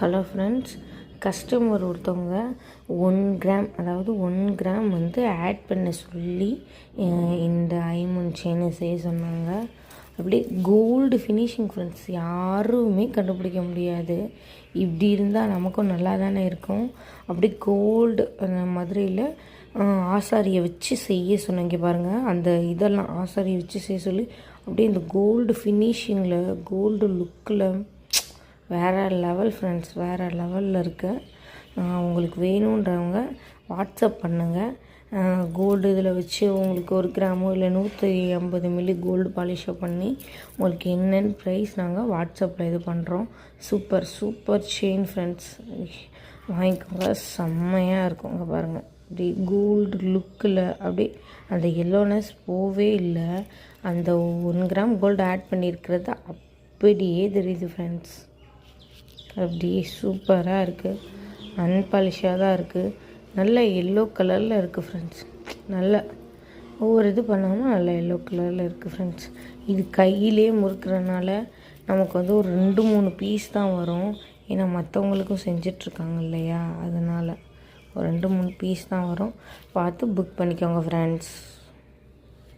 Hello friends, customer ஒருத்தவங்க 1 gram அதாவது 1 gram வந்து ஆட் பண்ண சொல்லி இந்த ஐமண்ட் செயினை செய்ய சொன்னாங்க. அப்படியே கோல்டு ஃபினிஷிங் ஃப்ரெண்ட்ஸ், யாருமே கண்டுபிடிக்க முடியாது. இப்படி இருந்தால் நமக்கும் நல்லா தானே இருக்கும். அப்படியே கோல்டு மதுரையில் ஆசாரியை வச்சு செய்ய சொன்னாங்க பாருங்கள். அந்த இதெல்லாம் ஆசாரியை வச்சு செய்ய சொல்லி அப்படியே இந்த கோல்டு ஃபினிஷிங்கில் கோல்டு லுக்கில் வேறு லெவல் ஃப்ரெண்ட்ஸ், வேறு லெவலில் இருக்குது. உங்களுக்கு வேணுன்றவங்க வாட்ஸ்அப் பண்ணுங்கள். கோல்டு இதில் வச்சு உங்களுக்கு 1 கிராமோ இல்லை 150 மில்லி கோல்டு பாலிஷோ பண்ணி உங்களுக்கு என்னென்னு ப்ரைஸ் நாங்கள் வாட்ஸ்அப்பில் இது பண்ணுறோம். சூப்பர் சூப்பர் செயின் ஃப்ரெண்ட்ஸ், வாங்கிக்கோங்க. செம்மையாக இருக்கும். இங்கே பாருங்கள், அப்படி கோல்டு லுக்கில் அப்படியே அந்த எல்லோனஸ் போவே இல்லை. அந்த 1 கிராம் கோல்டு ஆட் பண்ணியிருக்கிறது அப்படியே தெரியுது ஃப்ரெண்ட்ஸ். அப்படியே சூப்பராக இருக்குது. அன்பாலிஷாக தான் இருக்குது. நல்ல எல்லோ கலரில் இருக்குது ஃப்ரெண்ட்ஸ். நல்ல ஒவ்வொரு இது பண்ணாமல் நல்ல எல்லோ கலரில் இருக்குது ஃப்ரெண்ட்ஸ். இது கையிலே முறுக்கிறனால நமக்கு வந்து ஒரு 2-3 பீஸ் தான் வரும். ஏன்னா மற்றவங்களுக்கும் செஞ்சிட்ருக்காங்க இல்லையா, அதனால் ஒரு 2-3 பீஸ் தான் வரும். பார்த்து புக் பண்ணிக்கோங்க ஃப்ரெண்ட்ஸ்.